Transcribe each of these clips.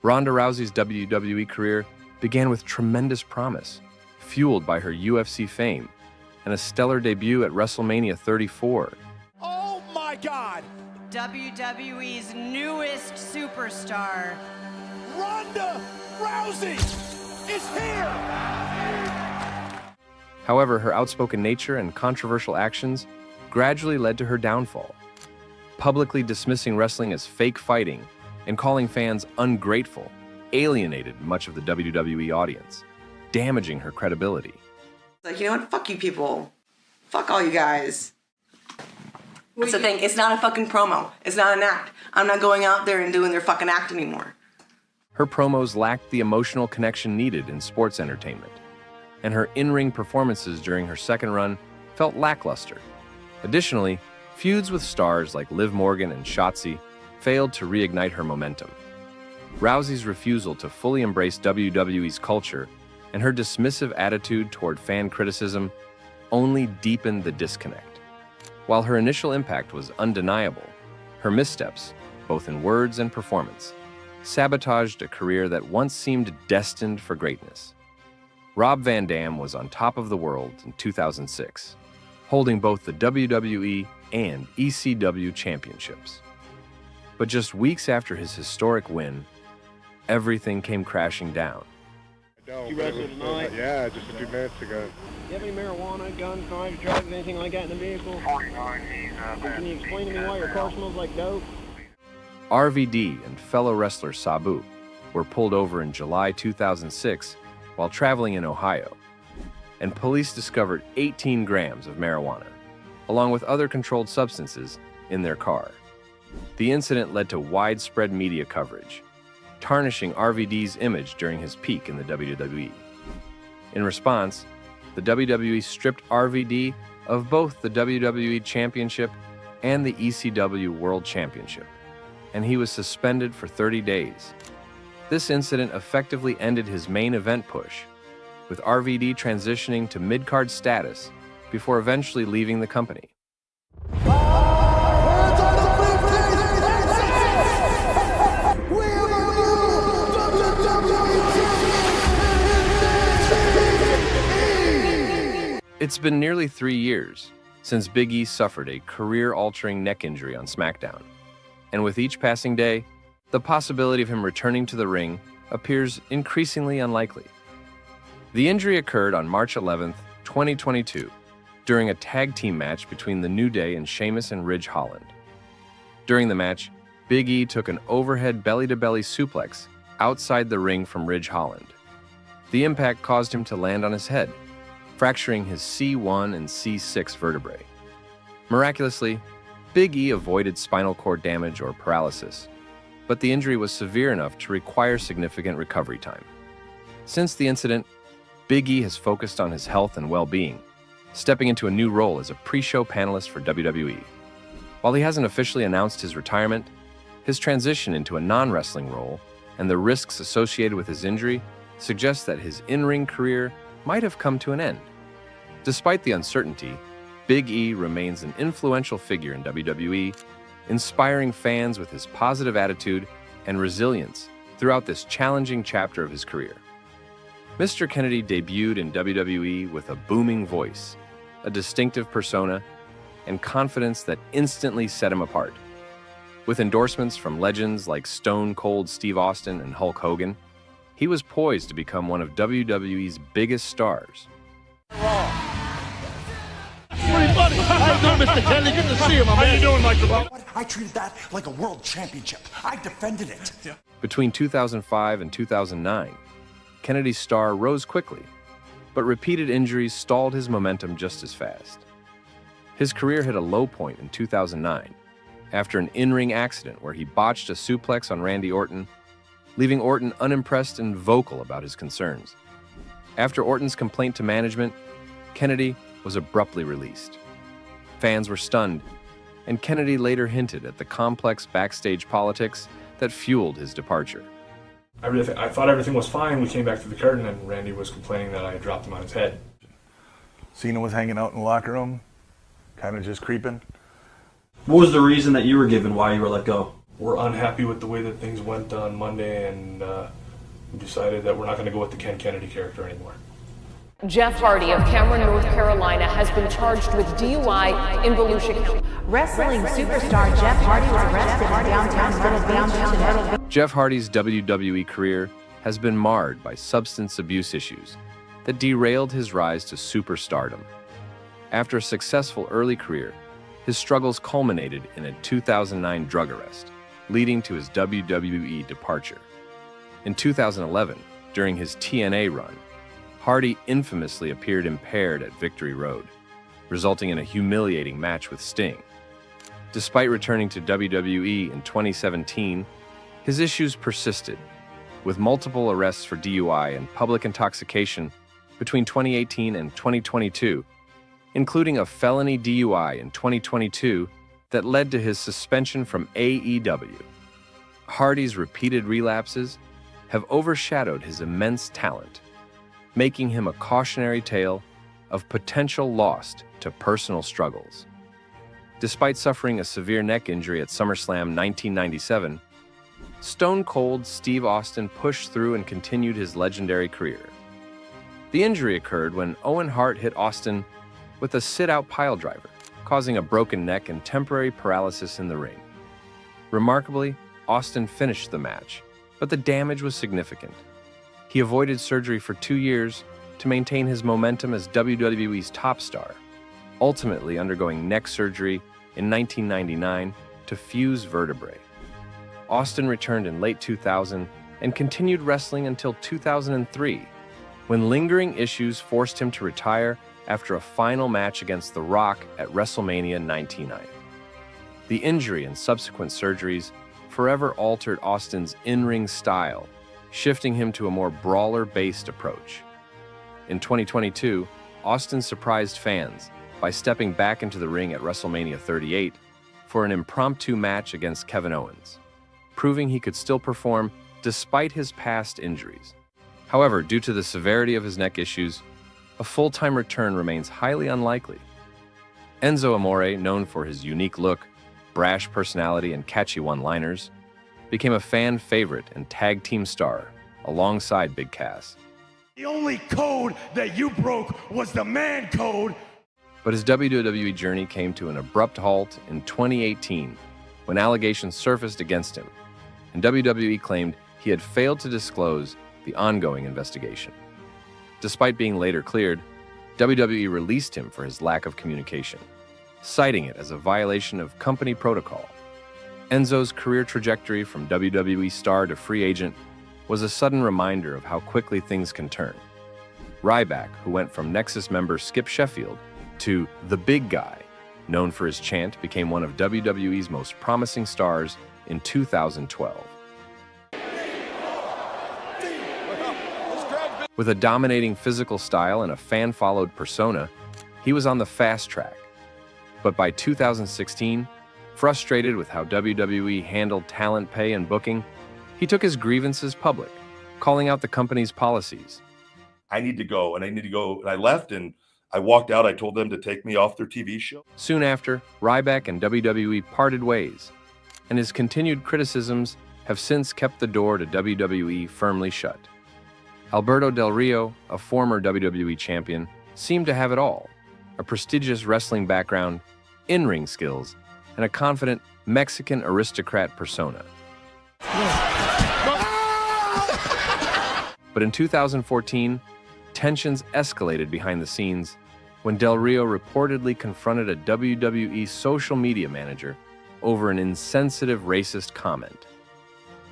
Ronda Rousey's WWE career began with tremendous promise, fueled by her UFC fame and a stellar debut at WrestleMania 34. Oh my God! WWE's newest superstar, Ronda Rousey is here! However, her outspoken nature and controversial actions gradually led to her downfall, publicly dismissing wrestling as fake fighting and calling fans ungrateful, alienated much of the WWE audience, damaging her credibility. Like, you know what? Fuck you people. Fuck all you guys. That's the thing. It's not a fucking promo. It's not an act. I'm not going out there and doing their fucking act anymore. Her promos lacked the emotional connection needed in sports entertainment, and her in-ring performances during her second run felt lackluster. Additionally, feuds with stars like Liv Morgan and Shotzi failed to reignite her momentum. Rousey's refusal to fully embrace WWE's culture and her dismissive attitude toward fan criticism only deepened the disconnect. While her initial impact was undeniable, her missteps, both in words and performance, sabotaged a career that once seemed destined for greatness. Rob Van Dam was on top of the world in 2006, holding both the WWE and ECW championships. But just weeks after his historic win, everything came crashing down. You wrestled tonight? Yeah, just a few minutes ago. Do you have any marijuana, guns, knives, drugs, anything like that in the vehicle? 49, Can you explain to me why your car smells like dope? RVD and fellow wrestler Sabu were pulled over in July 2006 while traveling in Ohio, and police discovered 18 grams of marijuana, along with other controlled substances, in their car. The incident led to widespread media coverage, tarnishing RVD's image during his peak in the WWE. In response, the WWE stripped RVD of both the WWE Championship and the ECW World Championship, and he was suspended for 30 days. This incident effectively ended his main event push, with RVD transitioning to mid-card status before eventually leaving the company. It's been nearly 3 years since Big E suffered a career-altering neck injury on SmackDown, and with each passing day, the possibility of him returning to the ring appears increasingly unlikely. The injury occurred on March 11, 2022, during a tag team match between The New Day and Sheamus and Ridge Holland. During the match, Big E took an overhead belly-to-belly suplex outside the ring from Ridge Holland. The impact caused him to land on his head, fracturing his C1 and C6 vertebrae. Miraculously, Big E avoided spinal cord damage or paralysis, but the injury was severe enough to require significant recovery time. Since the incident, Big E has focused on his health and well-being, stepping into a new role as a pre-show panelist for WWE. While he hasn't officially announced his retirement, his transition into a non-wrestling role and the risks associated with his injury suggest that his in-ring career might have come to an end. Despite the uncertainty, Big E remains an influential figure in WWE, inspiring fans with his positive attitude and resilience throughout this challenging chapter of his career. Mr. Kennedy debuted in WWE with a booming voice, a distinctive persona, and confidence that instantly set him apart. With endorsements from legends like Stone Cold Steve Austin and Hulk Hogan, he was poised to become one of WWE's biggest stars. Pretty funny. How you doing, Mr. Kennedy? Good to see you, my man. How you doing, Mike? I treated that like a world championship. I defended it. Yeah. Between 2005 and 2009, Kennedy's star rose quickly, but repeated injuries stalled his momentum just as fast. His career hit a low point in 2009 after an in-ring accident where he botched a suplex on Randy Orton, leaving Orton unimpressed and vocal about his concerns. After Orton's complaint to management, Kennedy was abruptly released. Fans were stunned, and Kennedy later hinted at the complex backstage politics that fueled his departure. I thought everything was fine. We came back to the curtain, and Randy was complaining that I had dropped him on his head. Cena was hanging out in the locker room, kind of just creeping. What was the reason that you were given why you were let go? we're unhappy with the way that things went on Monday, and we decided that we're not going to go with the Ken Kennedy character anymore. Jeff Hardy of Cameron, North Carolina, has been charged with DUI in Volusia County. Wrestling superstar Jeff Hardy was arrested in downtown Myrtle Beach. Jeff Hardy's WWE career has been marred by substance abuse issues that derailed his rise to superstardom. After a successful early career, his struggles culminated in a 2009 drug arrest, leading to his WWE departure. In 2011, during his TNA run, Hardy infamously appeared impaired at Victory Road, resulting in a humiliating match with Sting. Despite returning to WWE in 2017, his issues persisted, with multiple arrests for DUI and public intoxication between 2018 and 2022, including a felony DUI in 2022 that led to his suspension from AEW. Hardy's repeated relapses have overshadowed his immense talent, making him a cautionary tale of potential lost to personal struggles. Despite suffering a severe neck injury at SummerSlam 1997, Stone Cold Steve Austin pushed through and continued his legendary career. The injury occurred when Owen Hart hit Austin with a sit-out piledriver, causing a broken neck and temporary paralysis in the ring. Remarkably, Austin finished the match, but the damage was significant. He avoided surgery for 2 years to maintain his momentum as WWE's top star, ultimately undergoing neck surgery in 1999 to fuse vertebrae. Austin returned in late 2000 and continued wrestling until 2003, when lingering issues forced him to retire after a final match against The Rock at WrestleMania 99. The injury and subsequent surgeries forever altered Austin's in-ring style, shifting him to a more brawler-based approach. In 2022, Austin surprised fans by stepping back into the ring at WrestleMania 38 for an impromptu match against Kevin Owens, proving he could still perform despite his past injuries. However, due to the severity of his neck issues, a full-time return remains highly unlikely. Enzo Amore, known for his unique look, brash personality, and catchy one-liners, became a fan favorite and tag team star alongside Big Cass. The only code that you broke was the man code. But his WWE journey came to an abrupt halt in 2018 when allegations surfaced against him, and WWE claimed he had failed to disclose the ongoing investigation. Despite being later cleared, WWE released him for his lack of communication, citing it as a violation of company protocol. Enzo's career trajectory from WWE star to free agent was a sudden reminder of how quickly things can turn. Ryback, who went from Nexus member Skip Sheffield to The Big Guy, known for his chant, became one of WWE's most promising stars in 2012. With a dominating physical style and a fan-followed persona, he was on the fast track. But by 2016, frustrated with how WWE handled talent pay and booking, he took his grievances public, calling out the company's policies. I need to go, and I need to go. And I left, and I walked out. I told them to take me off their TV show. Soon after, Ryback and WWE parted ways, and his continued criticisms have since kept the door to WWE firmly shut. Alberto Del Rio, a former WWE champion, seemed to have it all: a prestigious wrestling background, in-ring skills, and a confident Mexican aristocrat persona. But in 2014, tensions escalated behind the scenes when Del Rio reportedly confronted a WWE social media manager over an insensitive racist comment.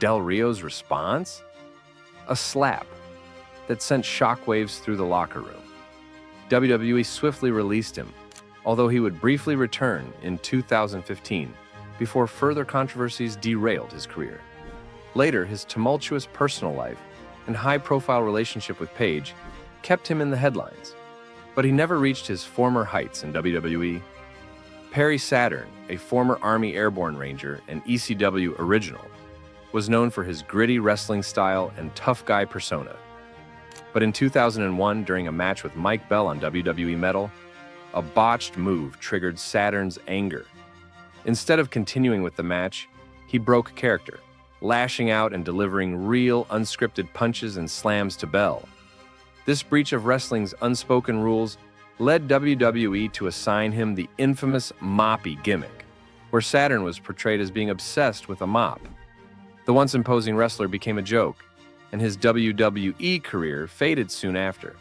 Del Rio's response? A slap that sent shockwaves through the locker room. WWE swiftly released him, although he would briefly return in 2015 before further controversies derailed his career. Later, his tumultuous personal life and high-profile relationship with Paige kept him in the headlines, but he never reached his former heights in WWE. Perry Saturn, a former Army Airborne Ranger and ECW original, was known for his gritty wrestling style and tough guy persona. But in 2001, during a match with Mike Bell on WWE Metal, a botched move triggered Saturn's anger. Instead of continuing with the match, he broke character, lashing out and delivering real, unscripted punches and slams to Bell. This breach of wrestling's unspoken rules led WWE to assign him the infamous moppy gimmick, where Saturn was portrayed as being obsessed with a mop. The once imposing wrestler became a joke, and his WWE career faded soon after.